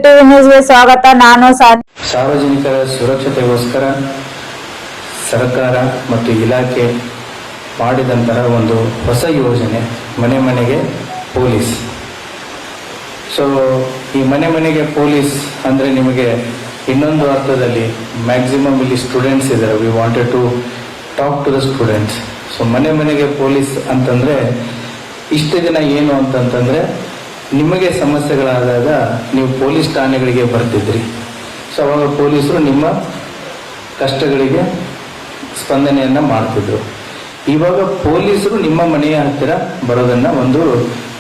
TV ನ್ಯೂಸ್ಗೆ ಸ್ವಾಗತ. ನಾನು ಸಾರ್ವಜನಿಕರ ಸುರಕ್ಷತೆಗೋಸ್ಕರ ಸರ್ಕಾರ ಮತ್ತು ಇಲಾಖೆ ಮಾಡಿದಂತಹ ಒಂದು ಹೊಸ ಯೋಜನೆ ಮನೆ ಮನೆಗೆ ಪೊಲೀಸ್. ಸೊ ಈ ಮನೆ ಮನೆಗೆ ಪೊಲೀಸ್ ಅಂದರೆ ನಿಮಗೆ ಇನ್ನೊಂದು ಅರ್ಥದಲ್ಲಿ ಮ್ಯಾಕ್ಸಿಮಮ್ ಇಲ್ಲಿ ಸ್ಟೂಡೆಂಟ್ಸ್ ಇದ್ದಾರೆ. We wanted to talk to the students. So ಮನೆ ಮನೆಗೆ ಪೊಲೀಸ್ ಅಂತಂದರೆ ಇಷ್ಟು ದಿನ ಏನು ಅಂತಂತಂದರೆ ನಿಮಗೆ ಸಮಸ್ಯೆಗಳಾದಾಗ ನೀವು ಪೊಲೀಸ್ ಠಾಣೆಗಳಿಗೆ ಬರ್ತಿದ್ರಿ. ಸೊ ಅವಾಗ ಪೊಲೀಸರು ನಿಮ್ಮ ಕಷ್ಟಗಳಿಗೆ ಸ್ಪಂದನೆಯನ್ನು ಮಾಡ್ತಿದ್ರು. ಇವಾಗ ಪೊಲೀಸರು ನಿಮ್ಮ ಮನೆಯ ಹತ್ತಿರ ಬರೋದನ್ನು ಒಂದು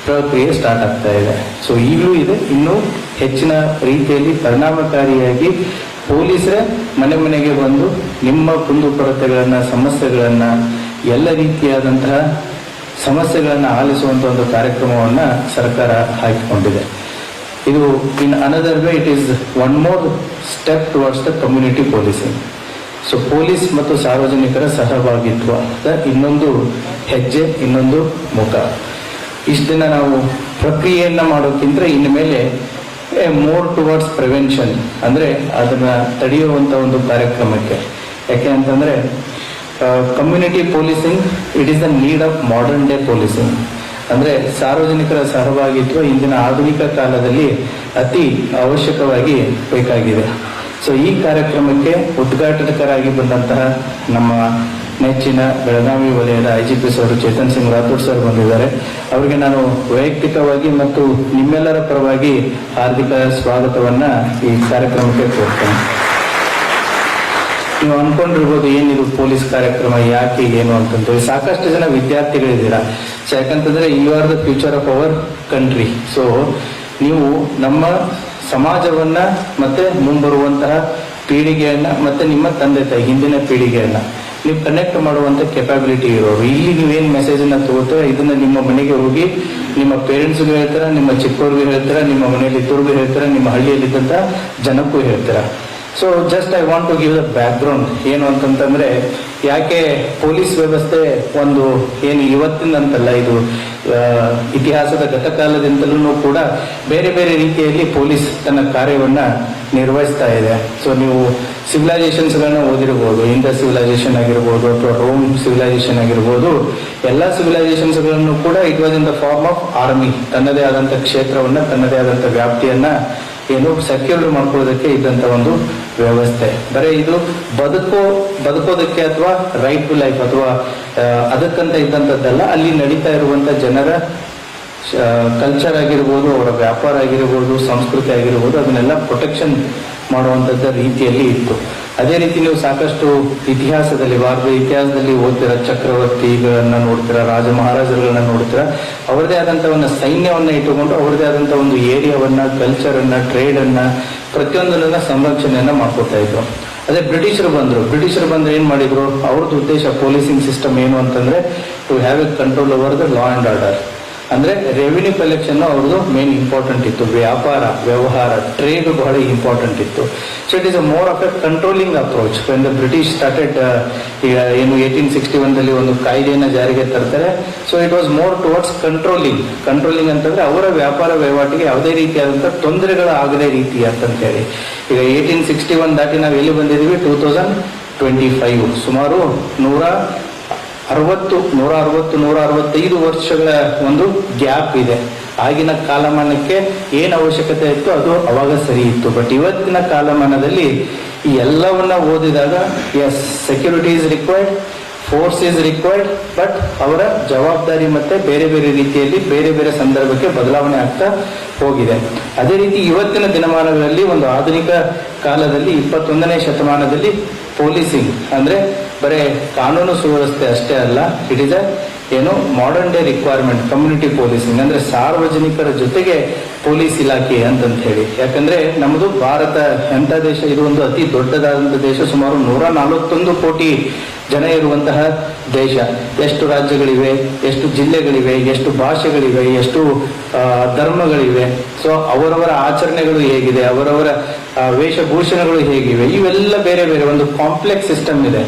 ಪ್ರಕ್ರಿಯೆ ಸ್ಟಾರ್ಟ್ ಆಗ್ತಾ ಇದೆ. ಸೊ ಈಗಲೂ ಇದೆ, ಇನ್ನೂ ಹೆಚ್ಚಿನ ರೀತಿಯಲ್ಲಿ ಪರಿಣಾಮಕಾರಿಯಾಗಿ ಪೊಲೀಸರೇ ಮನೆ ಮನೆಗೆ ಬಂದು ನಿಮ್ಮ ಕುಂದುಕೊರತೆಗಳನ್ನು, ಸಮಸ್ಯೆಗಳನ್ನು, ಎಲ್ಲ ರೀತಿಯಾದಂತಹ ಸಮಸ್ಯೆಗಳನ್ನು ಆಲಿಸುವಂಥ ಒಂದು ಕಾರ್ಯಕ್ರಮವನ್ನು ಸರ್ಕಾರ ಹಾಕಿಕೊಂಡಿದೆ. ಇದು in another way it is one more step towards the community policing. So police ಮತ್ತು ಸಾರ್ವಜನಿಕರ ಸಹಭಾಗಿತ್ವದ ಇನ್ನೊಂದು ಹೆಜ್ಜೆ, ಇನ್ನೊಂದು ಮುಖ. ಇಷ್ಟು ದಿನ ನಾವು ಪ್ರಕ್ರಿಯೆಯನ್ನು ಮಾಡೋಕ್ಕಿಂತ ಇನ್ನು ಮೇಲೆ ಮೋರ್ ಟುವರ್ಡ್ಸ್ ಪ್ರಿವೆನ್ಷನ್, ಅಂದರೆ ಅದನ್ನು ತಡೆಯುವಂಥ ಒಂದು ಕಾರ್ಯಕ್ರಮಕ್ಕೆ. ಯಾಕೆ ಅಂತಂದರೆ community policing it is the need of modern day policing. ಅಂದರೆ ಸಾರ್ವಜನಿಕರ ಸಹಭಾಗಿತ್ವ ಇಂದಿನ ಆಧುನಿಕ ಕಾಲದಲ್ಲಿ ಅತಿ ಅವಶ್ಯಕವಾಗಿ ಬೇಕಾಗಿದೆ. ಸೊ ಈ ಕಾರ್ಯಕ್ರಮಕ್ಕೆ ಉದ್ಘಾಟಕರಾಗಿ ಬಂದಂತಹ ನಮ್ಮ ನೆಚ್ಚಿನ ಬೆಳಗಾವಿ ವಲಯದ IGPs ಅವರು ಚೇತನ್ ಸಿಂಗ್ ರಾಥೋಡ್ ಸರ್ ಬಂದಿದ್ದಾರೆ. ಅವರಿಗೆ ನಾನು ವೈಯಕ್ತಿಕವಾಗಿ ಮತ್ತು ನಿಮ್ಮೆಲ್ಲರ ಪರವಾಗಿ ಹಾರ್ದಿಕ ಸ್ವಾಗತವನ್ನು ಈ ಕಾರ್ಯಕ್ರಮಕ್ಕೆ ಕೋರ್ತೇನೆ. ನೀವು ಅನ್ಕೊಂಡಿರ್ಬೋದು ಏನಿದು ಪೊಲೀಸ್ ಕಾರ್ಯಕ್ರಮ, ಯಾಕೆ, ಏನು ಅಂತಂತೇಳಿ. ಸಾಕಷ್ಟು ಜನ ವಿದ್ಯಾರ್ಥಿಗಳಿದ್ದೀರಾ. ಸೊ ಯಾಕಂತಂದ್ರೆ you are the future of our country. So ನೀವು ನಮ್ಮ ಸಮಾಜವನ್ನ ಮತ್ತೆ ಮುಂಬರುವಂತಹ ಪೀಳಿಗೆಯನ್ನ ಮತ್ತೆ ನಿಮ್ಮ ತಂದೆ ತಾಯಿ ಹಿಂದಿನ ಪೀಳಿಗೆಯನ್ನ ನೀವು ಕನೆಕ್ಟ್ ಮಾಡುವಂತ ಕೆಪಾಬಿಲಿಟಿ ಇರೋರು. ಇಲ್ಲಿ ನೀವೇನು ಮೆಸೇಜನ್ನ ತಗೋತೀರ ಇದನ್ನ ನಿಮ್ಮ ಮನೆಗೆ ಹೋಗಿ ನಿಮ್ಮ ಪೇರೆಂಟ್ಸ್ಗೂ ಹೇಳ್ತೀರಾ, ನಿಮ್ಮ ಚಿಕ್ಕವ್ರಿಗೂ ಹೇಳ್ತೀರಾ, ನಿಮ್ಮ ಮನೆಯಲ್ಲಿ ಇದ್ದವ್ರಿಗೂ ಹೇಳ್ತೀರಾ, ನಿಮ್ಮ ಹಳ್ಳಿಯಲ್ಲಿದ್ದಂಥ ಜನಕ್ಕೂ ಹೇಳ್ತೀರಾ. So just I want to give the background. ಏನು ಅಂತಂತಂದ್ರೆ ಯಾಕೆ ಪೊಲೀಸ್ ವ್ಯವಸ್ಥೆ ಒಂದು ಏನು ಇವತ್ತಿನಂತಲ್ಲ, ಇದು ಇತಿಹಾಸದ ಗತಕಾಲದಿಂದಲೂ ಕೂಡ ಬೇರೆ ಬೇರೆ ರೀತಿಯಲ್ಲಿ ಪೊಲೀಸ್ ತನ್ನ ಕಾರ್ಯವನ್ನ ನಿರ್ವಹಿಸ್ತಾ ಇದೆ. ಸೊ ನೀವು ಸಿವಿಲೈಸೇಷನ್ಸ್ಗಳನ್ನ ಓದಿರ್ಬೋದು, ಇಂಡಸ್ ಸಿವಿಲೈಸೇಷನ್ ಆಗಿರ್ಬೋದು ಅಥವಾ ರೋಮ್ ಸಿವಿಲೈಸೇಷನ್ ಆಗಿರ್ಬೋದು. ಎಲ್ಲ ಸಿವಿಲೈಸೇಷನ್ಸ್ಗಳನ್ನು ಕೂಡ it was in the form of army. ತನ್ನದೇ ಆದಂಥ ಕ್ಷೇತ್ರವನ್ನ, ತನ್ನದೇ ಆದಂಥ ವ್ಯಾಪ್ತಿಯನ್ನ ಏನು ಸೆಕ್ಯೂರ್ ಮಾಡ್ಕೊಳ್ಳೋದಕ್ಕೆ ಇದ್ದಂಥ ಒಂದು ವ್ಯವಸ್ಥೆ. ಬರೀ ಇದು ಬದುಕೋದಕ್ಕೆ ಅಥವಾ ರೈಟ್ ಟು ಲೈಫ್ ಅಥವಾ ಅದಕ್ಕಂತ ಇದ್ದಂಥದ್ದಲ್ಲ. ಅಲ್ಲಿ ನಡೀತಾ ಇರುವಂಥ ಜನರ ಕಲ್ಚರ್ ಆಗಿರ್ಬೋದು, ಅವರ ವ್ಯಾಪಾರ ಆಗಿರ್ಬೋದು, ಸಂಸ್ಕೃತಿ ಆಗಿರ್ಬೋದು, ಅದನ್ನೆಲ್ಲ ಪ್ರೊಟೆಕ್ಷನ್ ಮಾಡುವಂಥದ್ದು ರೀತಿಯಲ್ಲಿ ಇತ್ತು. ಅದೇ ರೀತಿ ನೀವು ಸಾಕಷ್ಟು ಇತಿಹಾಸದಲ್ಲಿ, ಭಾರತದ ಇತಿಹಾಸದಲ್ಲಿ ಓದ್ತೀರ, ಚಕ್ರವರ್ತಿಗಳನ್ನ ನೋಡ್ತೀರಾ, ರಾಜ ಮಹಾರಾಜರುಗಳನ್ನ ನೋಡ್ತೀರಾ. ಅವರದೇ ಆದಂಥ ಒಂದು ಸೈನ್ಯವನ್ನ ಇಟ್ಟುಕೊಂಡು ಅವರದೇ ಆದಂಥ ಒಂದು ಏರಿಯಾವನ್ನ, ಕಲ್ಚರನ್ನ, ಟ್ರೇಡನ್ನ, ಪ್ರತಿಯೊಂದನ್ನ ಸಂರಕ್ಷಣೆಯನ್ನ ಮಾಡ್ಕೊತಾ ಇದ್ರು. ಅದೇ ಬ್ರಿಟಿಷರು ಬಂದ್ರೆ ಏನ್ ಮಾಡಿದ್ರು? ಅವ್ರದ್ದು ಉದ್ದೇಶ ಪೊಲೀಸಿಂಗ್ ಸಿಸ್ಟಮ್ ಏನು ಅಂತಂದ್ರೆ to have a control over the law and order. ಅಂದ್ರೆ ರೆವಿನ್ಯೂ ಕಲೆಕ್ಷನ್ ಅವ್ರದ್ದು ಮೇನ್ ಇಂಪಾರ್ಟೆಂಟ್ ಇತ್ತು. ವ್ಯಾಪಾರ, ವ್ಯವಹಾರ, ಟ್ರೇಡ್ ಬಹಳ ಇಂಪಾರ್ಟೆಂಟ್ ಇತ್ತು. So it is a more of a controlling approach. When the British started, ಈಗ ಏನು 1861 ಒಂದು ಕಾಯ್ದೆಯನ್ನು ಜಾರಿಗೆ ತರ್ತಾರೆ. So it was more towards controlling ಅಂತಂದ್ರೆ ಅವರ ವ್ಯಾಪಾರ ವಹಿವಾಟಿಗೆ ಯಾವುದೇ ರೀತಿಯಾದಂಥ ತೊಂದರೆಗಳು ಆಗದೇ ರೀತಿ ಅಂತಂತ ಹೇಳಿ. ಈಗ 1861 ದಾಟಿ ನಾವು ಎಲ್ಲಿ ಬಂದಿದ್ದೀವಿ? 2025. ಸುಮಾರು 165 ವರ್ಷಗಳ ಒಂದು ಗ್ಯಾಪ್ ಇದೆ. ಆಗಿನ ಕಾಲಮಾನಕ್ಕೆ ಏನು ಅವಶ್ಯಕತೆ ಇತ್ತು ಅದು ಅವಾಗ ಸರಿ ಇತ್ತು. ಬಟ್ ಇವತ್ತಿನ ಕಾಲಮಾನದಲ್ಲಿ ಈ ಎಲ್ಲವನ್ನ ಓದಿದಾಗ yes, security is required, force is required, but ಅವರ ಜವಾಬ್ದಾರಿ ಮತ್ತೆ ಬೇರೆ ಬೇರೆ ರೀತಿಯಲ್ಲಿ ಬೇರೆ ಬೇರೆ ಸಂದರ್ಭಕ್ಕೆ ಬದಲಾವಣೆ ಆಗ್ತಾ ಹೋಗಿದೆ. ಅದೇ ರೀತಿ ಇವತ್ತಿನ ದಿನಮಾನಗಳಲ್ಲಿ ಒಂದು ಆಧುನಿಕ ಕಾಲದಲ್ಲಿ 21ನೇ ಶತಮಾನದಲ್ಲಿ ಪೊಲೀಸಿಂಗ್ ಅಂದ್ರೆ ಬರೇ ಕಾನೂನು ಸುವ್ಯವಸ್ಥೆ ಅಷ್ಟೇ ಅಲ್ಲ, ಇಟ್ ಇಸ್ ಏನು modern day requirement. Community policing ಅಂದ್ರೆ ಸಾರ್ವಜನಿಕರ ಜೊತೆಗೆ ಪೊಲೀಸ್ ಇಲಾಖೆ ಅಂತಂತ ಹೇಳಿ. ಯಾಕಂದ್ರೆ ನಮ್ಮದು ಭಾರತ ಎಂಥ ದೇಶ? ಇದು ಒಂದು ಅತಿ ದೊಡ್ಡದಾದಂಥ ದೇಶ. ಸುಮಾರು 141 ಕೋಟಿ ಜನ ಇರುವಂತಹ ದೇಶ. ಎಷ್ಟು ರಾಜ್ಯಗಳಿವೆ, ಎಷ್ಟು ಜಿಲ್ಲೆಗಳಿವೆ, ಎಷ್ಟು ಭಾಷೆಗಳಿವೆ, ಎಷ್ಟು ಧರ್ಮಗಳಿವೆ. ಸೊ ಅವರವರ ಆಚರಣೆಗಳು ಹೇಗಿದೆ, ಅವರವರ ವೇಷಭೂಷಣಗಳು ಹೇಗಿವೆ, ಇವೆಲ್ಲ ಬೇರೆ ಬೇರೆ ಒಂದು ಕಾಂಪ್ಲೆಕ್ಸ್ ಸಿಸ್ಟಮ್ ಇದೆ.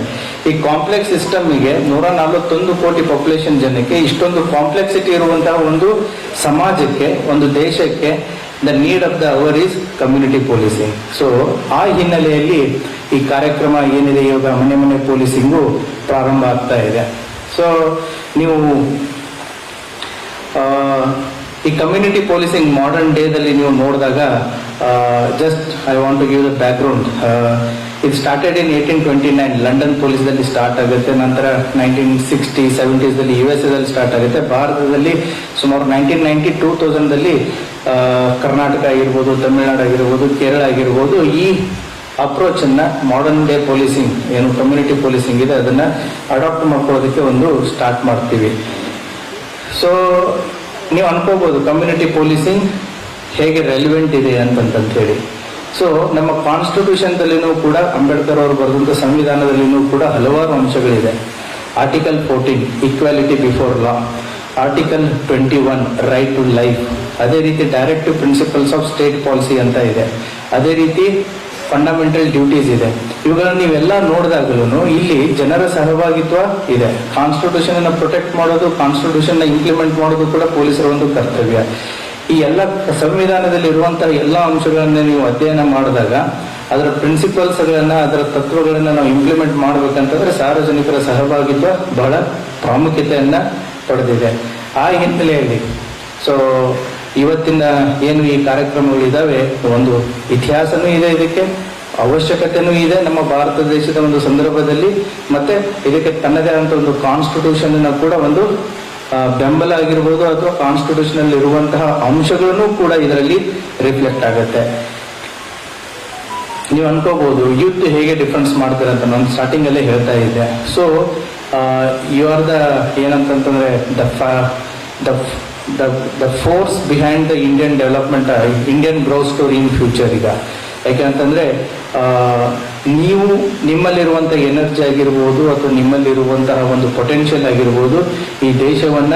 ಈ ಕಾಂಪ್ಲೆಕ್ಸ್ ಸಿಸ್ಟಮ್ಗೆ 141 ಕೋಟಿ ಪಾಪ್ಯುಲೇಷನ್ ಜನಕ್ಕೆ ಇಷ್ಟೊಂದು ಕಾಂಪ್ಲೆಕ್ಸಿಟಿ ಇರುವಂತಹ ಒಂದು ಸಮಾಜಕ್ಕೆ, ಒಂದು ದೇಶಕ್ಕೆ the need of the hour is community policing. So ಆ ಹಿನ್ನೆಲೆಯಲ್ಲಿ ಈ ಕಾರ್ಯಕ್ರಮ ಏನಿದೆ ಇವಾಗ ಮನೆ ಮನೆ ಪೊಲೀಸಿಂಗು ಪ್ರಾರಂಭ ಆಗ್ತಾ ಇದೆ. ಸೊ ನೀವು ಈ ಕಮ್ಯುನಿಟಿ ಪೊಲೀಸಿಂಗ್ ಮಾಡರ್ನ್ ಡೇದಲ್ಲಿ ನೀವು ನೋಡಿದಾಗ just I want to give the background. ಇದು ಸ್ಟಾರ್ಟೆಡ್ ಇನ್ 1829 ಲಂಡನ್ ಪೊಲೀಸ್ದಲ್ಲಿ ಸ್ಟಾರ್ಟ್ ಆಗುತ್ತೆ. ನಂತರ 1960, 70s USA ಸ್ಟಾರ್ಟ್ ಆಗುತ್ತೆ. ಭಾರತದಲ್ಲಿ ಸುಮಾರು 1990, 2000 ಕರ್ನಾಟಕ ಆಗಿರ್ಬೋದು, ತಮಿಳುನಾಡು ಆಗಿರ್ಬೋದು, ಕೇರಳ ಆಗಿರ್ಬೋದು ಈ ಅಪ್ರೋಚ್ ಅನ್ನ ಮಾಡರ್ನ್ ಡೇ ಪೊಲೀಸಿಂಗ್ ಏನು ಕಮ್ಯುನಿಟಿ ಪೊಲೀಸಿಂಗ್ ಇದೆ ಅದನ್ನ ಅಡಾಪ್ಟ್ ಮಾಡ್ಕೊಳ್ಳೋದಕ್ಕೆ ಒಂದು ಸ್ಟಾರ್ಟ್ ಮಾಡ್ತೀವಿ. ಸೊ ನೀವು ಅನ್ಕೋಬಹುದು ಕಮ್ಯುನಿಟಿ ಪೊಲೀಸಿಂಗ್ ಹೇಗೆ ರೆಲಿವೆಂಟ್ ಇದೆ ಅಂತ ಹೇಳಿ. ಸೊ ನಮ್ಮ ಕಾನ್ಸ್ಟಿಟ್ಯೂಷನ್ ದಲ್ಲಿನೂ ಕೂಡ ಅಂಬೇಡ್ಕರ್ ಅವರು ಬರೆದಂತ ಸಂವಿಧಾನದಲ್ಲಿನೂ ಕೂಡ ಹಲವಾರು ಅಂಶಗಳಿದೆ. Article 14 equality before law, article 21 right to life, ಅದೇ ರೀತಿ directive principles of state policy ಅಂತ ಇದೆ. ಅದೇ ರೀತಿ ಫಂಡಮೆಂಟಲ್ ಡ್ಯೂಟೀಸ್ ಇದೆ. ಇವುಗಳನ್ನ ನೀವೆಲ್ಲ ನೋಡಿದಾಗಲೂ ಇಲ್ಲಿ ಜನರ ಸಹಭಾಗಿತ್ವ ಇದೆ. ಕಾನ್ಸ್ಟಿಟ್ಯೂಷನ್ ಅನ್ನು ಪ್ರೊಟೆಕ್ಟ್ ಮಾಡೋದು, ಕಾನ್ಸ್ಟಿಟ್ಯೂಷನ್ ನ ಇಂಪ್ಲಿಮೆಂಟ್ ಮಾಡೋದು ಕೂಡ ಪೊಲೀಸರ ಒಂದು ಕರ್ತವ್ಯ. ಈ ಎಲ್ಲ ಸಂವಿಧಾನದಲ್ಲಿ ಇರುವಂತಹ ಎಲ್ಲ ಅಂಶಗಳನ್ನ ನೀವು ಅಧ್ಯಯನ ಮಾಡಿದಾಗ ಅದರ ಪ್ರಿನ್ಸಿಪಲ್ಸ್ ಗಳನ್ನ, ಅದರ ತತ್ವಗಳನ್ನ ನಾವು ಇಂಪ್ಲಿಮೆಂಟ್ ಮಾಡ್ಬೇಕಂತಂದ್ರೆ ಸಾರ್ವಜನಿಕರ ಸಹಭಾಗಿತ್ವ ಬಹಳ ಪ್ರಾಮುಖ್ಯತೆಯನ್ನ ಪಡೆದಿದೆ. ಆ ಹಿನ್ನೆಲೆಯಲ್ಲಿ ಸೊ ಇವತ್ತಿನ ಏನು ಈ ಕಾರ್ಯಕ್ರಮಗಳಿದಾವೆ ಒಂದು ಇತಿಹಾಸನೂ ಇದೆ, ಇದಕ್ಕೆ ಅವಶ್ಯಕತೆನೂ ಇದೆ ನಮ್ಮ ಭಾರತ ದೇಶದ ಒಂದು ಸಂದರ್ಭದಲ್ಲಿ. ಮತ್ತೆ ಇದಕ್ಕೆ ತನ್ನದೇ ಆದಂತ ಒಂದು ಕಾನ್ಸ್ಟಿಟ್ಯೂಷನ್ ಕೂಡ ಒಂದು ಬೆಂಬಲ ಆಗಿರ್ಬೋದು ಅಥವಾ ಕಾನ್ಸ್ಟಿಟ್ಯೂಷನ್ ಅಲ್ಲಿ ಇರುವಂತಹ ಅಂಶಗಳನ್ನು ಕೂಡ ಇದರಲ್ಲಿ ರಿಫ್ಲೆಕ್ಟ್ ಆಗುತ್ತೆ. ನೀವು ಅನ್ಕೋಬಹುದು ಯೂತ್ ಹೇಗೆ ಡಿಫರೆನ್ಸ್ ಮಾಡ್ತಾರೆ ಅಂತ ನಾನು ಸ್ಟಾರ್ಟಿಂಗ್ ಅಲ್ಲೇ ಹೇಳ್ತಾ ಇದ್ದೆ. ಸೊ ಯು ಆರ್ ದ ಏನಂತಂದ್ರೆ the force behind the Indian development, Indian growth story in future. ಈಗ ಯಾಕೆಂತಂದ್ರೆ ನೀವು ನಿಮ್ಮಲ್ಲಿರುವಂತಹ ಎನರ್ಜಿ ಆಗಿರ್ಬೋದು ಅಥವಾ ನಿಮ್ಮಲ್ಲಿರುವಂತಹ ಒಂದು ಪೊಟೆನ್ಷಿಯಲ್ ಆಗಿರ್ಬೋದು ಈ ದೇಶವನ್ನ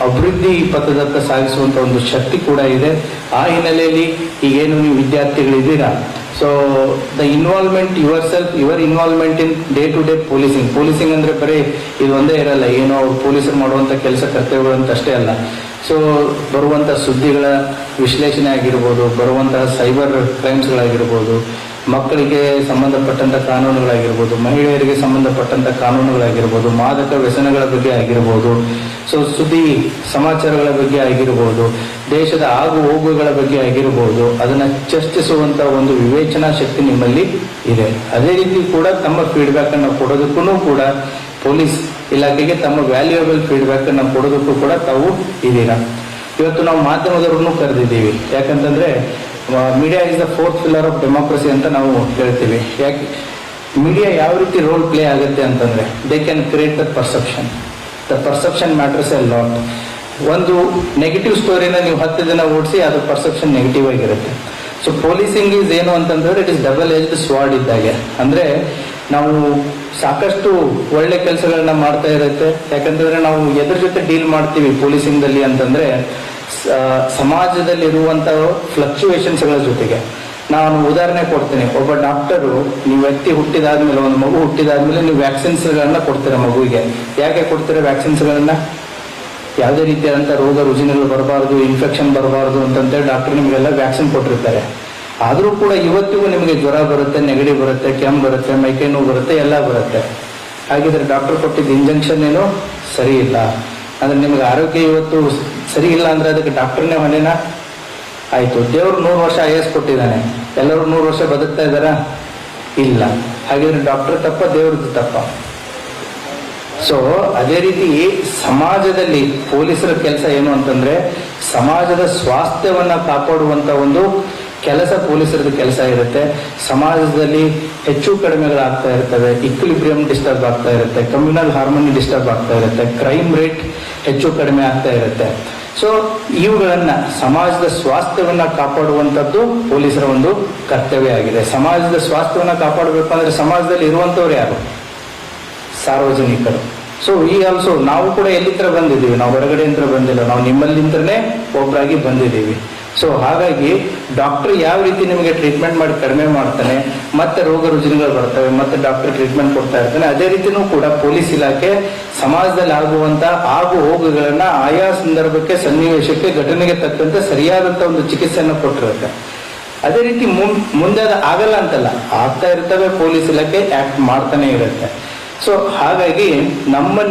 ಅಭಿವೃದ್ಧಿ ಪಥದತ್ತ ಸಾಗಿಸುವಂತ ಒಂದು ಶಕ್ತಿ ಕೂಡ ಇದೆ. ಆ ಹಿನ್ನೆಲೆಯಲ್ಲಿ ಈಗೇನು ನೀವು ವಿದ್ಯಾರ್ಥಿಗಳಿದ್ದೀರಾ, so the involvement your involvement in day to day policing ಅಂದ್ರೆ ಬರೀ ಇದು ಒಂದೇ ಇರಲ್ಲ, ಏನೋ ಅವ್ರು ಪೊಲೀಸರು ಮಾಡುವಂತ ಕೆಲಸ ಕರ್ತವ್ಯಗಳು ಅಂತ ಅಷ್ಟೇ ಅಲ್ಲ. ಸೊ ಬರುವಂತಹ ಸುದ್ದಿಗಳ ವಿಶ್ಲೇಷಣೆ ಆಗಿರ್ಬೋದು, ಬರುವಂತಹ ಸೈಬರ್ ಕ್ರೈಮ್ಸ್ಗಳಾಗಿರ್ಬೋದು, ಮಕ್ಕಳಿಗೆ ಸಂಬಂಧಪಟ್ಟಂತ ಕಾನೂನುಗಳಾಗಿರ್ಬೋದು, ಮಹಿಳೆಯರಿಗೆ ಸಂಬಂಧಪಟ್ಟಂತ ಕಾನೂನುಗಳಾಗಿರ್ಬೋದು, ಮಾದಕ ವ್ಯಸನಗಳ ಬಗ್ಗೆ ಆಗಿರ್ಬೋದು, ಸೊ ಸುದ್ದಿ ಸಮಾಚಾರಗಳ ಬಗ್ಗೆ ಆಗಿರ್ಬೋದು, ದೇಶದ ಆಗು ಹೋಗುಗಳ ಬಗ್ಗೆ ಆಗಿರ್ಬೋದು, ಅದನ್ನ ಚರ್ಚಿಸುವಂತ ಒಂದು ವಿವೇಚನಾ ಶಕ್ತಿ ನಿಮ್ಮಲ್ಲಿ ಇದೆ. ಅದೇ ರೀತಿ ಕೂಡ ತಮ್ಮ ಫೀಡ್ಬ್ಯಾಕ್ ಅನ್ನು ಕೊಡೋದಕ್ಕೂ ಕೂಡ ಪೊಲೀಸ್ ಇಲಾಖೆಗೆ ತಮ್ಮ ವ್ಯಾಲ್ಯೂಯಬಲ್ ಫೀಡ್ಬ್ಯಾಕ್ ಅನ್ನು ಕೊಡೋದಕ್ಕೂ ಕೂಡ ತಾವು ಇದ್ದೀರಾ. ಇವತ್ತು ನಾವು ಮಾಧ್ಯಮದವ್ರನ್ನು ಕರೆದಿದ್ದೀವಿ. ಯಾಕಂತಂದ್ರೆ media is the fourth pillar of democracy ಅಂತ ನಾವು ಹೇಳ್ತೀವಿ. ಯಾಕೆ ಮೀಡಿಯಾ ಯಾವ ರೀತಿ ರೋಲ್ ಪ್ಲೇ ಆಗುತ್ತೆ ಅಂತಂದ್ರೆ they can create the perception matters A lot. ಒಂದು ನೆಗೆಟಿವ್ ಸ್ಟೋರಿನ ನೀವು 10 ಜನ ಓಡಿಸಿ ಅದು ಪರ್ಸೆಪ್ಷನ್ ನೆಗೆಟಿವ್ ಆಗಿರುತ್ತೆ. ಸೊ ಪೊಲೀಸಿಂಗ್ ಈಸ್ ಏನು ಅಂತಂದ್ರೆ it is double aged sword ಇದ್ದಾಗೆ. ಅಂದ್ರೆ ನಾವು ಸಾಕಷ್ಟು ಒಳ್ಳೆ ಕೆಲಸಗಳನ್ನ ಮಾಡ್ತಾ ಇರುತ್ತೆ. ಯಾಕಂತಂದ್ರೆ ನಾವು ಎದ್ರ ಜೊತೆ ಡೀಲ್ ಮಾಡ್ತೀವಿ ಪೊಲೀಸಿಂಗ್ ದಲ್ಲಿ ಅಂತಂದ್ರೆ ಸಮಾಜದಲ್ಲಿರುವಂತಹ ಫ್ಲಕ್ಚುಯೇಷನ್ಸ್ಗಳ ಜೊತೆಗೆ. ನಾನು ಉದಾಹರಣೆ ಕೊಡ್ತೀನಿ. ಒಬ್ಬ ಡಾಕ್ಟರು ನೀವು ವ್ಯಕ್ತಿ ಹುಟ್ಟಿದಾದ್ಮೇಲೆ, ಒಂದು ಮಗು ಹುಟ್ಟಿದಾದ್ಮೇಲೆ ನೀವು ವ್ಯಾಕ್ಸಿನ್ಸ್ಗಳನ್ನ ಕೊಡ್ತೀರ ಮಗುವಿಗೆ. ಯಾಕೆ ಕೊಡ್ತೀರ ವ್ಯಾಕ್ಸಿನ್ಸ್ಗಳನ್ನ? ಯಾವುದೇ ರೀತಿಯಾದಂಥ ರೋಗ ರುಜಿನಗಳು ಬರಬಾರ್ದು, ಇನ್ಫೆಕ್ಷನ್ ಬರಬಾರ್ದು ಅಂತಂತೇಳಿ ಡಾಕ್ಟರ್ ನಿಮಗೆಲ್ಲ ವ್ಯಾಕ್ಸಿನ್ ಕೊಟ್ಟಿರ್ತಾರೆ. ಆದರೂ ಕೂಡ ಇವತ್ತಿಗೂ ನಿಮಗೆ ಜ್ವರ ಬರುತ್ತೆ, ನೆಗಡಿ ಬರುತ್ತೆ, ಕೆಮ್ಮು ಬರುತ್ತೆ, ಮೈಕೈ ನೋವು ಬರುತ್ತೆ, ಎಲ್ಲ ಬರುತ್ತೆ. ಹಾಗಿದ್ರೆ ಡಾಕ್ಟರ್ ಕೊಟ್ಟಿದ್ದ ಇಂಜೆಕ್ಷನ್ ಏನೋ ಸರಿ ಇಲ್ಲ ಅಂದ್ರೆ ನಿಮಗೆ ಆರೋಗ್ಯ ಇವತ್ತು ಸರಿ ಇಲ್ಲ ಅಂದ್ರೆ ಅದಕ್ಕೆ ಡಾಕ್ಟರ್ನೇ ಹೊಣೆನಾ? ಆಯ್ತು, ದೇವ್ರು 100 ವರ್ಷ IAS ಕೊಟ್ಟಿದ್ದಾನೆ, ಎಲ್ಲರೂ 100 ವರ್ಷ ಬದುಕ್ತಾ ಇದ್ದಾರಾ? ಇಲ್ಲ. ಹಾಗಿದ್ರೆ ಡಾಕ್ಟರ್ ತಪ್ಪ, ದೇವ್ರದ್ದು ತಪ್ಪ? ಸೊ ಅದೇ ರೀತಿ ಸಮಾಜದಲ್ಲಿ ಪೊಲೀಸರ ಕೆಲಸ ಏನು ಅಂತಂದ್ರೆ ಸಮಾಜದ ಸ್ವಾಸ್ಥ್ಯವನ್ನ ಕಾಪಾಡುವಂತ ಒಂದು ಕೆಲಸ ಪೊಲೀಸರದ್ದು ಕೆಲಸ ಇರುತ್ತೆ. ಸಮಾಜದಲ್ಲಿ ಹೆಚ್ಚು ಕಡಿಮೆಗಳಾಗ್ತಾ ಇರ್ತವೆ, ಇಕ್ವಿಲಿಬ್ರಿಯಂ ಡಿಸ್ಟರ್ಬ್ ಆಗ್ತಾ ಇರುತ್ತೆ, ಕಮ್ಯುನಲ್ ಹಾರ್ಮೋನಿ ಡಿಸ್ಟರ್ಬ್ ಆಗ್ತಾ ಇರುತ್ತೆ, ಕ್ರೈಮ್ ರೇಟ್ ಹೆಚ್ಚು ಕಡಿಮೆ ಆಗ್ತಾ ಇರುತ್ತೆ. ಸೊ ಇವುಗಳನ್ನ ಸಮಾಜದ ಸ್ವಾಸ್ಥ್ಯವನ್ನ ಕಾಪಾಡುವಂತದ್ದು ಪೊಲೀಸರ ಒಂದು ಕರ್ತವ್ಯ ಆಗಿದೆ. ಸಮಾಜದ ಸ್ವಾಸ್ಥ್ಯವನ್ನ ಕಾಪಾಡಬೇಕು ಅಂದ್ರೆ ಸಮಾಜದಲ್ಲಿ ಇರುವಂತವ್ರು ಯಾರು? ಸಾರ್ವಜನಿಕರು. ಸೊ ಈ ಆಲ್ಸೋ ನಾವು ಕೂಡ ಎಲ್ಲಿಂದ ಬಂದಿದ್ದೀವಿ? ನಾವು ಹೊರಗಡೆಯಿಂದ ಬಂದಿಲ್ಲ, ನಾವು ನಿಮ್ಮಲ್ಲಿಂದನೇ ಒಬ್ಬರಾಗಿ ಬಂದಿದ್ದೀವಿ. ಸೊ ಹಾಗಾಗಿ ಡಾಕ್ಟರ್ ಯಾವ ರೀತಿ ನಿಮಗೆ ಟ್ರೀಟ್ಮೆಂಟ್ ಮಾಡಿ ಕಡಿಮೆ ಮಾಡ್ತಾನೆ, ಮತ್ತೆ ರೋಗ ರುಜಿನಗಳು ಬರ್ತವೆ, ಮತ್ತೆ ಡಾಕ್ಟರ್ ಟ್ರೀಟ್ಮೆಂಟ್ ಕೊಡ್ತಾ ಇರ್ತಾನೆ. ಅದೇ ರೀತಿನೂ ಕೂಡ ಪೊಲೀಸ್ ಇಲಾಖೆ ಸಮಾಜದಲ್ಲಿ ಆಗುವಂತ ಆಗು ಹೋಗುಗಳನ್ನ ಆಯಾ ಸಂದರ್ಭಕ್ಕೆ, ಸನ್ನಿವೇಶಕ್ಕೆ, ಘಟನೆಗೆ ತಕ್ಕಂತೆ ಸರಿಯಾದಂತ ಒಂದು ಚಿಕಿತ್ಸೆಯನ್ನು ಕೊಟ್ಟಿರುತ್ತೆ. ಅದೇ ರೀತಿ ಮುಂದೆ ಅದು ಆಗಲ್ಲ ಅಂತಲ್ಲ, ಆಗ್ತಾ ಇರ್ತವೆ. ಪೊಲೀಸ್ ಇಲಾಖೆ ಆಕ್ಟ್ ಮಾಡ್ತಾನೆ ಇರುತ್ತೆ. ಸೊ ಹಾಗಾಗಿ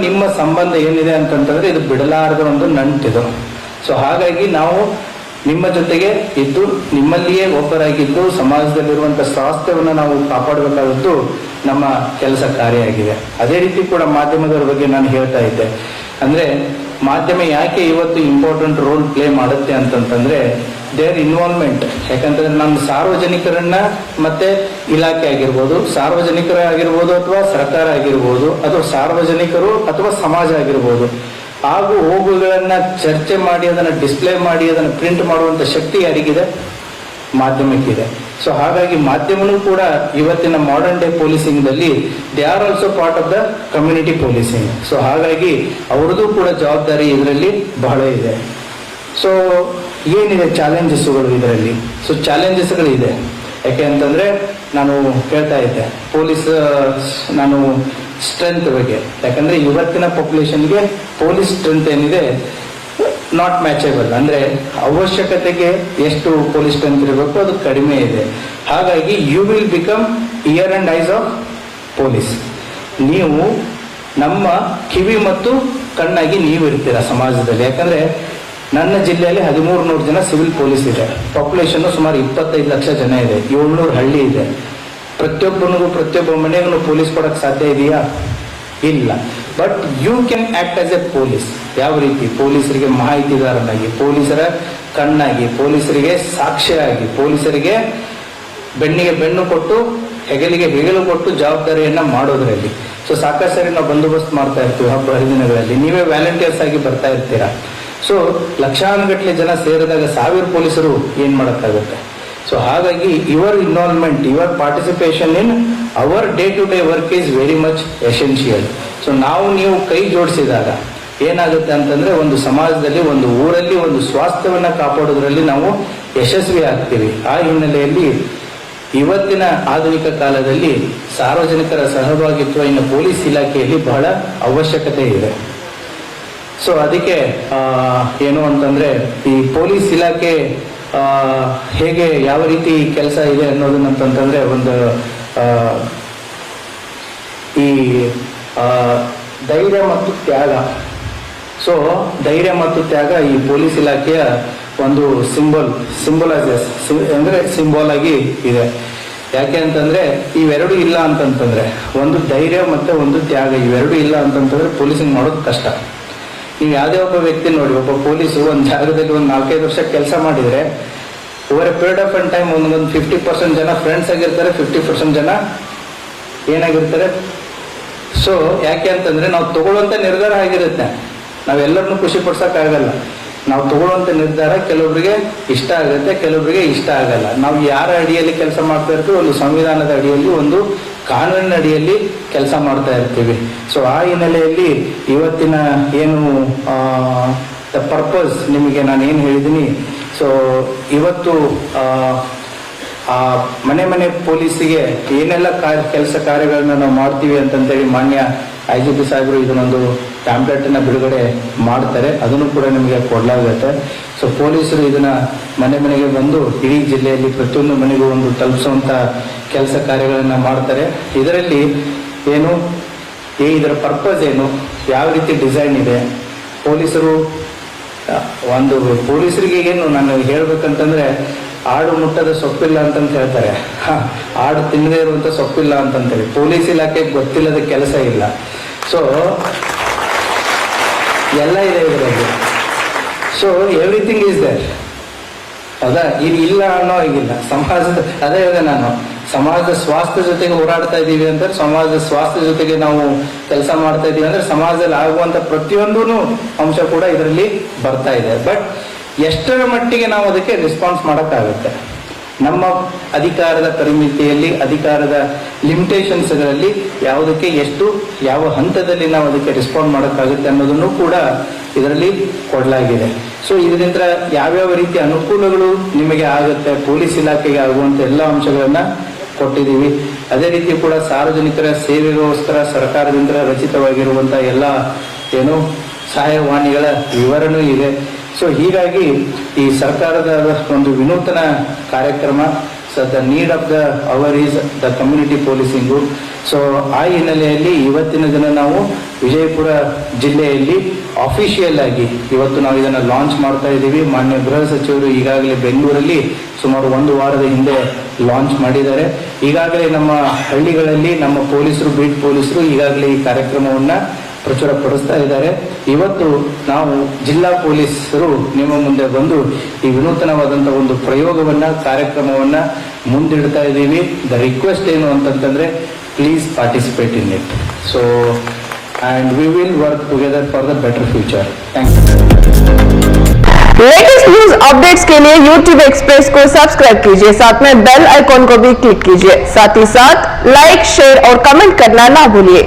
ನಿಮ್ಮ ಸಂಬಂಧ ಏನಿದೆ ಅಂತಂತಂದ್ರೆ ಇದು ಬಿಡಲಾರದ ಒಂದು ನಂಟಿದು. ಸೊ ಹಾಗಾಗಿ ನಾವು ನಿಮ್ಮ ಜೊತೆಗೆ ಇದ್ದು, ನಿಮ್ಮಲ್ಲಿಯೇ ಒಬ್ಬರಾಗಿದ್ದು, ಸಮಾಜದಲ್ಲಿರುವಂತಹ ಸ್ವಾಸ್ಥ್ಯವನ್ನು ನಾವು ಕಾಪಾಡಬೇಕಾದದ್ದು ನಮ್ಮ ಕೆಲಸ ಕಾರ್ಯ ಆಗಿದೆ. ಅದೇ ರೀತಿ ಕೂಡ ಮಾಧ್ಯಮದವರ ಬಗ್ಗೆ ನಾನು ಹೇಳ್ತಾ ಇದ್ದೆ. ಅಂದ್ರೆ ಮಾಧ್ಯಮ ಯಾಕೆ ಇವತ್ತು ಇಂಪಾರ್ಟೆಂಟ್ ರೋಲ್ ಪ್ಲೇ ಮಾಡುತ್ತೆ ಅಂತಂತಂದ್ರೆ ದೇರ್ ಇನ್ವಾಲ್ವ್ಮೆಂಟ್. ಯಾಕಂತಂದ್ರೆ ನಮ್ಮ ಸಾರ್ವಜನಿಕರನ್ನ, ಮತ್ತೆ ಇಲಾಖೆ ಆಗಿರ್ಬೋದು, ಸಾರ್ವಜನಿಕರ ಆಗಿರ್ಬೋದು ಅಥವಾ ಸರ್ಕಾರ ಆಗಿರ್ಬೋದು, ಅಥವಾ ಸಾರ್ವಜನಿಕರು ಅಥವಾ ಸಮಾಜ ಆಗಿರ್ಬೋದು, ಹಾಗೂ ಹೋಗುಗಳನ್ನ ಚರ್ಚೆ ಮಾಡಿ ಅದನ್ನ ಡಿಸ್ಪ್ಲೇ ಮಾಡಿ ಅದನ್ನು ಪ್ರಿಂಟ್ ಮಾಡುವಂತ ಶಕ್ತಿ ಯಾರಿಗಿದೆ? ಮಾಧ್ಯಮಕ್ಕಿದೆ. ಸೊ ಹಾಗಾಗಿ ಮಾಧ್ಯಮನೂ ಕೂಡ ಇವತ್ತಿನ ಮಾಡರ್ನ್ ಡೇ ಪೊಲೀಸಿಂಗ್ ದಲ್ಲಿ they are also part of the community policing. So ಹಾಗಾಗಿ ಅವ್ರದ್ದು ಕೂಡ ಜವಾಬ್ದಾರಿ ಇದರಲ್ಲಿ ಬಹಳ ಇದೆ. ಸೊ ಏನಿದೆ ಚಾಲೆಂಜಸ್ಗಳು ಇದರಲ್ಲಿ? ಸೊ ಚಾಲೆಂಜಸ್ಗಳು ಇದೆ. ಯಾಕೆ ಅಂತಂದ್ರೆ ನಾನು ಹೇಳ್ತಾ ಇದ್ದೆ ನಾನು ಸ್ಟ್ರೆಂತ್ ಬಗ್ಗೆ. ಯಾಕಂದ್ರೆ ಇವತ್ತಿನ ಪಾಪ್ಯುಲೇಷನ್ಗೆ ಪೊಲೀಸ್ ಸ್ಟ್ರೆಂತ್ ಏನಿದೆ ನಾಟ್ ಮ್ಯಾಚೇಬಲ್. ಅಂದ್ರೆ ಅವಶ್ಯಕತೆಗೆ ಎಷ್ಟು ಪೊಲೀಸ್ ಸ್ಟ್ರೆಂತ್ ಇರಬೇಕು ಅದು ಕಡಿಮೆ ಇದೆ. ಹಾಗಾಗಿ you will become ear and eyes of police. ನೀವು ನಮ್ಮ ಕಿವಿ ಮತ್ತು ಕಣ್ಣಾಗಿ ನೀವು ಇರ್ತೀರಾ ಸಮಾಜದಲ್ಲಿ. ಯಾಕಂದ್ರೆ ನನ್ನ ಜಿಲ್ಲೆಯಲ್ಲಿ 1300 ಜನ ಸಿವಿಲ್ ಪೊಲೀಸ್ ಇದೆ. ಪಾಪ್ಯುಲೇಷನ್ ಸುಮಾರು 25 ಲಕ್ಷ ಜನ ಇದೆ. 700 ಹಳ್ಳಿ ಇದೆ. ಪ್ರತಿಯೊಬ್ಬ ಮನೆಗೂ ಪೊಲೀಸ್ ಕೊಡಕ್ ಸಾಧ್ಯ ಇದೆಯಾ? ಇಲ್ಲ. But you can act as a police. ಯಾವ ರೀತಿ? ಪೊಲೀಸರಿಗೆ ಮಾಹಿತಿದಾರನಾಗಿ, ಪೊಲೀಸರ ಕಣ್ಣಾಗಿ, ಪೊಲೀಸರಿಗೆ ಸಾಕ್ಷ್ಯಾಗಿ, ಪೊಲೀಸರಿಗೆ ಬೆನ್ನಿಗೆ ಬೆನ್ನು ಕೊಟ್ಟು, ಹೆಗಲಿಗೆ ಹೆಗಲು ಕೊಟ್ಟು ಜವಾಬ್ದಾರಿಯನ್ನ ಮಾಡೋದ್ರಲ್ಲಿ. ಸೊ ಸಾಕಷ್ಟು ಸರಿ ನಾವು ಬಂದೋಬಸ್ತ್ ಮಾಡ್ತಾ ಇರ್ತೀವಿ ಹಬ್ಬ ಹರಿದಿನಗಳಲ್ಲಿ. ನೀವೇ ವ್ಯಾಲಂಟಿಯರ್ಸ್ ಆಗಿ ಬರ್ತಾ ಇರ್ತೀರಾ. ಸೊ ಲಕ್ಷಾನುಗಟ್ಟಲೆ ಜನ ಸೇರಿದಾಗ 1000 ಪೊಲೀಸರು ಏನ್ ಮಾಡಕ್ಕಾಗುತ್ತೆ? ಸೊ ಹಾಗಾಗಿ your involvement, your participation in our day to day work is very much essential. So ನೀವು ಕೈ ಜೋಡಿಸಿದಾಗ ಏನಾಗುತ್ತೆ ಅಂತಂದ್ರೆ ಒಂದು ಸಮಾಜದಲ್ಲಿ, ಒಂದು ಊರಲ್ಲಿ ಒಂದು ಸ್ವಾಸ್ಥ್ಯವನ್ನ ಕಾಪಾಡೋದ್ರಲ್ಲಿ ನಾವು ಯಶಸ್ವಿ ಆಗ್ತೀವಿ. ಆ ಹಿನ್ನೆಲೆಯಲ್ಲಿ ಇವತ್ತಿನ ಆಧುನಿಕ ಕಾಲದಲ್ಲಿ ಸಾರ್ವಜನಿಕರ ಸಹಭಾಗಿತ್ವ ಇನ್ನು ಪೊಲೀಸ್ ಇಲಾಖೆಯಲ್ಲಿ ಬಹಳ ಅವಶ್ಯಕತೆ ಇದೆ. ಸೊ ಅದಕ್ಕೆ ಏನು ಅಂತಂದ್ರೆ ಈ ಪೊಲೀಸ್ ಇಲಾಖೆ ಹೇಗೆ ಯಾವ ರೀತಿ ಕೆಲಸ ಇದೆ ಅನ್ನೋದನ್ನಂತಂದ್ರೆ ಒಂದು ಈ ಧೈರ್ಯ ಮತ್ತು ತ್ಯಾಗ. ಸೊ ಧೈರ್ಯ ಮತ್ತು ತ್ಯಾಗ ಈ ಪೊಲೀಸ್ ಇಲಾಖೆಯ ಒಂದು ಸಿಂಬಲ್ ಆಗಿ ಇದೆ. ಯಾಕೆ ಅಂತಂದ್ರೆ ಇವೆರಡು ಇಲ್ಲ ಅಂತಂತಂದ್ರೆ, ಒಂದು ಧೈರ್ಯ ಮತ್ತೆ ಒಂದು ತ್ಯಾಗ, ಇವೆರಡು ಇಲ್ಲ ಅಂತಂತಂದ್ರೆ ಪೊಲೀಸಿಂಗ್ ಮಾಡೋದು ಕಷ್ಟ. ನೀವು ಯಾವುದೇ ಒಬ್ಬ ವ್ಯಕ್ತಿ ನೋಡಿ, ಒಬ್ಬ ಪೊಲೀಸು ಒಂದು ಜಾಗದಲ್ಲಿ ಒಂದು 4-5 ವರ್ಷ ಕೆಲಸ ಮಾಡಿದ್ರೆ over A period of time ಒಂದು 50% ಜನ ಫ್ರೆಂಡ್ಸ್ ಆಗಿರ್ತಾರೆ, 50% ಜನ ಏನಾಗಿರ್ತಾರೆ. ಸೊ ಯಾಕೆ ಅಂತಂದ್ರೆ ನಾವು ತಗೊಳ್ಳುವಂತ ನಿರ್ಧಾರ ಆಗಿರುತ್ತೆ. ನಾವೆಲ್ಲರನ್ನೂ ಖುಷಿ ಪಡ್ಸಕ್ಕಾಗಲ್ಲ. ನಾವು ತಗೊಳ್ಳುವಂತ ನಿರ್ಧಾರ ಕೆಲವೊಬ್ಬರಿಗೆ ಇಷ್ಟ ಆಗುತ್ತೆ, ಕೆಲವೊಬ್ಬರಿಗೆ ಇಷ್ಟ ಆಗಲ್ಲ. ನಾವು ಯಾರ ಅಡಿಯಲ್ಲಿ ಕೆಲಸ ಮಾಡ್ತಾ ಇರ್ತೀವಿ? ಒಂದು ಸಂವಿಧಾನದ ಅಡಿಯಲ್ಲಿ, ಒಂದು ಕಾನೂನಿನ ಅಡಿಯಲ್ಲಿ ಕೆಲಸ ಮಾಡ್ತಾ ಇರ್ತೀವಿ. ಸೊ ಆ ಹಿನ್ನೆಲೆಯಲ್ಲಿ ಇವತ್ತಿನ ಏನು ದ ಪರ್ಪಸ್ ನಿಮಗೆ ನಾನು ಏನು ಹೇಳಿದ್ದೀನಿ. ಸೊ ಇವತ್ತು ಆ ಮನೆ ಪೊಲೀಸಿಗೆ ಏನೆಲ್ಲ ಕೆಲಸ ಕಾರ್ಯಗಳನ್ನ ನಾವು ಮಾಡ್ತೀವಿ ಅಂತಂತೇಳಿ ಮಾನ್ಯ IGP ಸಾಹೇಬರು ಇದನ್ನೊಂದು ಟ್ಯಾಂಪ್ಲೆಟ್ ಅನ್ನ ಬಿಡುಗಡೆ ಮಾಡ್ತಾರೆ. ಅದನ್ನು ಕೂಡ ನಿಮಗೆ ಕೊಡಲಾಗುತ್ತೆ. ಸೊ ಪೊಲೀಸರು ಇದನ್ನ ಮನೆಗೆ ಬಂದು ಇಡೀ ಜಿಲ್ಲೆಯಲ್ಲಿ ಪ್ರತಿಯೊಂದು ಮನೆಗೂ ಒಂದು ತಲುಪಿಸುವಂತ ಕೆಲಸ ಕಾರ್ಯಗಳನ್ನ ಮಾಡ್ತಾರೆ. ಇದರಲ್ಲಿ ಏನು ಇದರ ಪರ್ಪಸ್ ಏನು, ಯಾವ ರೀತಿ ಡಿಸೈನ್ ಇದೆ, ಪೊಲೀಸರಿಗೆ ಏನು ನಾನು ಹೇಳ್ಬೇಕಂತಂದ್ರೆ, ಆಡು ಮುಟ್ಟದ ಸೊಪ್ಪಿಲ್ಲ ಅಂತಂತ ಹೇಳ್ತಾರೆ. ಆಡು ತಿನ್ನದೇ ಇರುವಂತ ಸೊಪ್ಪಿಲ್ಲ ಅಂತಂತೇಳಿ ಪೊಲೀಸ್ ಇಲಾಖೆಗೆ ಗೊತ್ತಿಲ್ಲದ ಕೆಲಸ ಇಲ್ಲ. ಸೊ ಎಲ್ಲ ಇದೆ ಇದರಲ್ಲಿ. So everything is there. ಹೌದಾ? ಇದು ಇಲ್ಲ ಅನ್ನೋ ಈಗಿಲ್ಲ. ಸಮಾಜದ ಅದೇ ಇದೆ, ನಾನು ಸಮಾಜದ ಸ್ವಾಸ್ಥ್ಯ ಜೊತೆಗೆ ಹೋರಾಡ್ತಾ ಇದ್ದೀವಿ ಅಂದ್ರೆ, ಸಮಾಜದ ಸ್ವಾಸ್ಥ್ಯ ಜೊತೆಗೆ ನಾವು ಕೆಲಸ ಮಾಡ್ತಾ ಇದ್ದೀವಿ ಅಂದ್ರೆ ಸಮಾಜದಲ್ಲಿ ಆಗುವಂತ ಪ್ರತಿಯೊಂದು ಅಂಶ ಕೂಡ ಇದರಲ್ಲಿ ಬರ್ತಾ ಇದೆ. ಬಟ್ ಎಷ್ಟರ ಮಟ್ಟಿಗೆ ನಾವು ಅದಕ್ಕೆ ರೆಸ್ಪಾನ್ಸ್ ಮಾಡೋಕ್ಕಾಗುತ್ತೆ? ನಮ್ಮ ಅಧಿಕಾರದ ಪರಿಮಿತಿಯಲ್ಲಿ, ಅಧಿಕಾರದ ಲಿಮಿಟೇಷನ್ಸ್ಗಳಲ್ಲಿ ಯಾವುದಕ್ಕೆ ಎಷ್ಟು ಯಾವ ಹಂತದಲ್ಲಿ ನಾವು ಅದಕ್ಕೆ ರೆಸ್ಪಾಂಡ್ ಮಾಡೋಕ್ಕಾಗುತ್ತೆ ಅನ್ನೋದನ್ನು ಕೂಡ ಇದರಲ್ಲಿ ಕೊಡಲಾಗಿದೆ. ಸೊ ಇದರಿಂದ ಯಾವ್ಯಾವ ರೀತಿಯ ಅನುಕೂಲಗಳು ನಿಮಗೆ ಆಗುತ್ತೆ, ಪೊಲೀಸ್ ಇಲಾಖೆಗೆ ಆಗುವಂತ ಎಲ್ಲ ಅಂಶಗಳನ್ನ ಕೊಟ್ಟಿದ್ದೀವಿ. ಅದೇ ರೀತಿ ಕೂಡ ಸಾರ್ವಜನಿಕರ ಸೇವೆಗೋಸ್ಕರ ಸರ್ಕಾರದಿಂದ ರಚಿತವಾಗಿರುವಂತಹ ಎಲ್ಲ ಏನು ಸಹಾಯವಾಣಿಗಳ ವಿವರಣೆ ಇದೆ. ಸೊ ಹೀಗಾಗಿ ಈ ಸರ್ಕಾರದ ಒಂದು ವಿನೂತನ ಕಾರ್ಯಕ್ರಮ the need of the hour is the community policing. So ಆ ಹಿನ್ನೆಲೆಯಲ್ಲಿ ಇವತ್ತಿನ ದಿನ ನಾವು ವಿಜಯಪುರ ಜಿಲ್ಲೆಯಲ್ಲಿ ಅಫಿಷಿಯಲ್ ಆಗಿ ಇವತ್ತು ನಾವು ಇದನ್ನು ಲಾಂಚ್ ಮಾಡ್ತಾ ಇದ್ದೀವಿ. ಮಾನ್ಯ ಗೃಹ ಸಚಿವರು ಈಗಾಗಲೇ ಬೆಂಗಳೂರಲ್ಲಿ ಸುಮಾರು 1 ವಾರದ ಹಿಂದೆ ಲಾಂಚ್ ಮಾಡಿದ್ದಾರೆ. ಈಗಾಗಲೇ ನಮ್ಮ ಹಳ್ಳಿಗಳಲ್ಲಿ ನಮ್ಮ ಪೊಲೀಸರು, ಬೀಟ್ ಪೊಲೀಸರು ಈಗಾಗಲೇ ಈ ಕಾರ್ಯಕ್ರಮವನ್ನ ಪ್ರಚುರ ಪಡಿಸ್ತಾ ಇದ್ದಾರೆ. ಇವತ್ತು ನಾವು ಜಿಲ್ಲಾ ಪೊಲೀಸರು ನಿಮ್ಮ ಮುಂದೆ ಬಂದು ಈ ವಿನೂತನವಾದಂತಹ ಒಂದು ಪ್ರಯೋಗವನ್ನ, ಕಾರ್ಯಕ್ರಮವನ್ನ ಮುಂದಿಡ್ತಾ ಇದ್ದೀವಿ. ದ ರಿಕ್ವೆಸ್ಟ್ ಏನು ಅಂತಂತಂದ್ರೆ please participate in it. So and we will work together for the better future. Thank you. Latest news updates के लिए YouTube एक्सप्रेस को सब्सक्राइब कीजिए, साथ में बेल आइकॉन को भी क्लिक कीजिए, साथ ही साथ लाइक, शेयर और कमेंट करना ना भूलिए.